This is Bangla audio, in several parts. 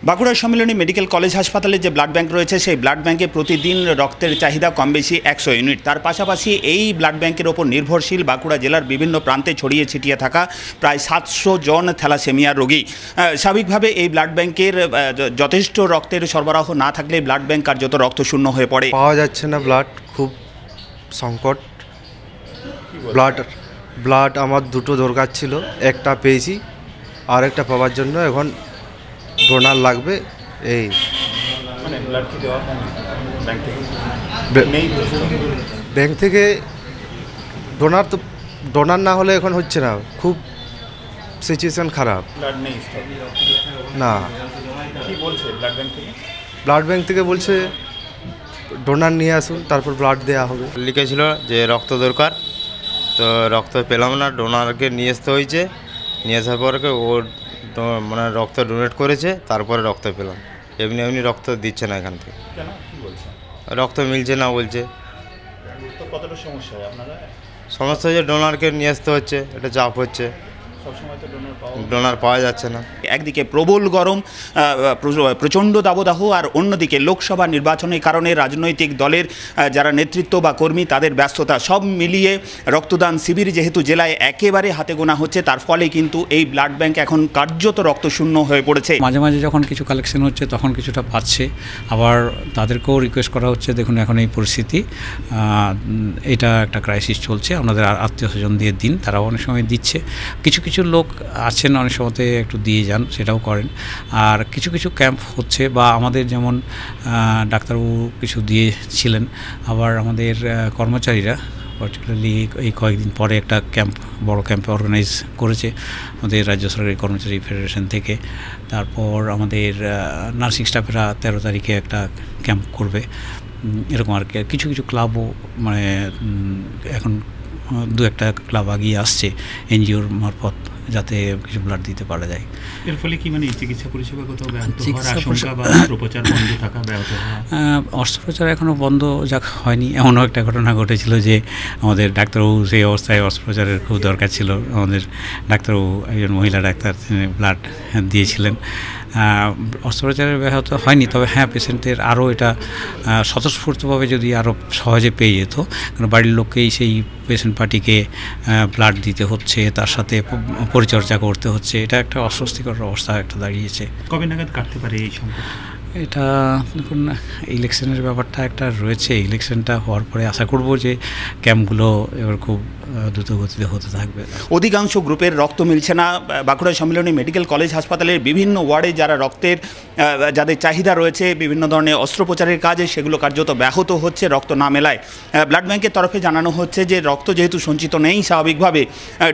বাঁকুড়া সম্মিলনী মেডিকেল কলেজ হাসপাতালে যে ব্লাড ব্যাংক রয়েছে সেই ব্লাড ব্যাংকে প্রতিদিন রক্তের চাহিদা কম বেশি 100 ইউনিট। তার পাশাপাশি এই ব্লাড ব্যাংকের ওপর নির্ভরশীল বাঁকুড়া জেলার বিভিন্ন প্রান্তে ছড়িয়ে ছিটিয়ে থাকা প্রায় 700 জন থ্যালাসেমিয়া রোগী। স্বাভাবিকভাবে এই ব্লাড ব্যাংকের যথেষ্ট রক্তের সরবরাহ না থাকলে ব্লাড ব্যাংক কার্যত রক্তশূন্য হয়ে পড়ে। পাওয়া যাচ্ছে না ব্লাড, খুব সংকট। ব্লাড আমার দুটো দরকার ছিল, একটা পেয়েছি, আর একটা পাওয়ার জন্য এখন ডোনার লাগবে। এই ব্যাংক থেকে ডোনার না হলে এখন হচ্ছে না, খুব সিচুয়েশন খারাপ। না, ব্লাড ব্যাংক থেকে বলছে ডোনার নিয়ে আসুন, তারপর ব্লাড দেওয়া হবে। লিখেছিল যে রক্ত দরকার, তো রক্ত পেলাম না, ডোনারকে নিয়ে আসতে হয়েছে। নিয়ে আসার পরে ও মানে রক্ত ডোনেট করেছে, তারপরে রক্ত পেলাম। এমনি রক্ত দিচ্ছে না এখান থেকে, রক্ত মিলছে না বলছে। সমস্যা হচ্ছে ডোনারকে নিয়ে আসতে হচ্ছে, এটা চাপ হচ্ছে, ডোনার পাওয়া যাচ্ছে না। একদিকে প্রবল গরম, প্রচণ্ড দাবদাহ, আর অন্যদিকে লোকসভা নির্বাচনের কারণে রাজনৈতিক দলের যারা নেতৃত্ব বা কর্মী তাদের ব্যস্ততা, সব মিলিয়ে রক্তদান শিবির যেহেতু জেলায় একেবারে হাতে গোনা হচ্ছে, তার ফলে কিন্তু এই ব্লাড ব্যাংক এখন কার্যত রক্তশূন্য হয়ে পড়েছে। মাঝে মাঝে যখন কিছু কালেকশন হচ্ছে তখন কিছুটা পাচ্ছে, আবার তাদেরকেও রিকোয়েস্ট করা হচ্ছে দেখুন এখন এই পরিস্থিতি, এটা একটা ক্রাইসিস চলছে, আপনাদের আত্মীয় স্বজন দিয়ে দিন। তারাও অনেক সময় দিচ্ছে, কিছু কিছু লোক আছেন অনেক সময়তে একটু দিয়ে যান, সেটাও করেন। আর কিছু কিছু ক্যাম্প হচ্ছে, বা আমাদের যেমন ডাক্তারবাবু কিছু দিয়েছিলেন, আবার আমাদের কর্মচারীরা পার্টিকুলারলি এই কয়েকদিন পরে একটা ক্যাম্প, বড় ক্যাম্প অর্গানাইজ করেছে আমাদের রাজ্য সরকারি কর্মচারী ফেডারেশন থেকে। তারপর আমাদের নার্সিং স্টাফেরা 13 তারিখে একটা ক্যাম্প করবে, এরকম আর কি। কিছু কিছু ক্লাবও মানে এখন দু একটা ক্লাব আগিয়ে আসছে এনজিওর মারফত, যাতে কিছু ব্লাড দিতে পারা যায়। এর ফলে কি মানে চিকিৎসা পরিষেবা কোথাও ব্যাহত হওয়ার আশঙ্কা বা অস্ত্রোপচার বন্ধ থাকা, ব্যাহত হওয়া? অস্ত্রোপচার এখনও বন্ধ হয়নি। এমনও একটা ঘটনা ঘটেছিল যে আমাদের ডাক্তারবাবু সেই অবস্থায় অস্ত্রোপচারের খুব দরকার ছিল, আমাদের ডাক্তারবাবু একজন মহিলা ডাক্তার ব্লাড দিয়েছিলেন। অস্ত্রোপচারের ব্যাহত হয়নি, তবে হ্যাঁ পেশেন্টের আরও এটা স্বতঃস্ফূর্তভাবে যদি আরও সহজে পেয়ে যেত, কারণ বাড়ির লোককেই সেই পেশেন্ট পার্টিকে ব্লাড দিতে হচ্ছে, তার সাথে পরিচর্যা করতে হচ্ছে, এটা একটা অস্বস্তিকর অবস্থা একটা দাঁড়িয়েছে। কবে নাগাদ কাটতে পারে এই সংকট? এটা দেখুন, ইলেকশনের ব্যাপারটা একটা রয়েছে, ইলেকশনটা হওয়ার পরে আশা করব যে ক্যাম্পগুলো এবার খুব দ্রুত গতিতে হতে থাকবে। অধিকাংশ গ্রুপের রক্ত মিলছে না। বাঁকুড়া সম্মিলনী মেডিকেল কলেজ হাসপাতালের বিভিন্ন ওয়ার্ডে যারা রক্তের যাদের চাহিদা রয়েছে বিভিন্ন ধরনের অস্ত্রোপচারের কাজে, সেগুলো কার্যত ব্যাহত হচ্ছে রক্ত না মেলায়। ব্লাড ব্যাংকের তরফে জানানো হচ্ছে যে রক্ত যেহেতু সঞ্চিত নেই, স্বাভাবিকভাবে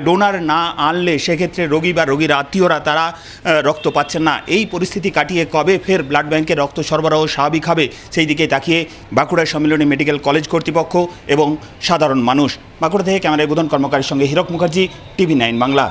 ডোনার না আনলে সেক্ষেত্রে রোগী বা রোগীর আত্মীয়রা তারা রক্ত পাচ্ছেন না। এই পরিস্থিতি কাটিয়ে কবে ফের ব্লাড ব্যাংকে রক্ত সরবরাহ স্বাভাবিক হবে, সেই দিকে তাকিয়ে বাঁকুড়া সম্মিলনী মেডিকেল কলেজ কর্তৃপক্ষ এবং সাধারণ মানুষ। বাঁকুড়া থেকে ক্যামেরায় বোধন কর্মকারের সঙ্গে হীরক মুখার্জি, TV9 বাংলা।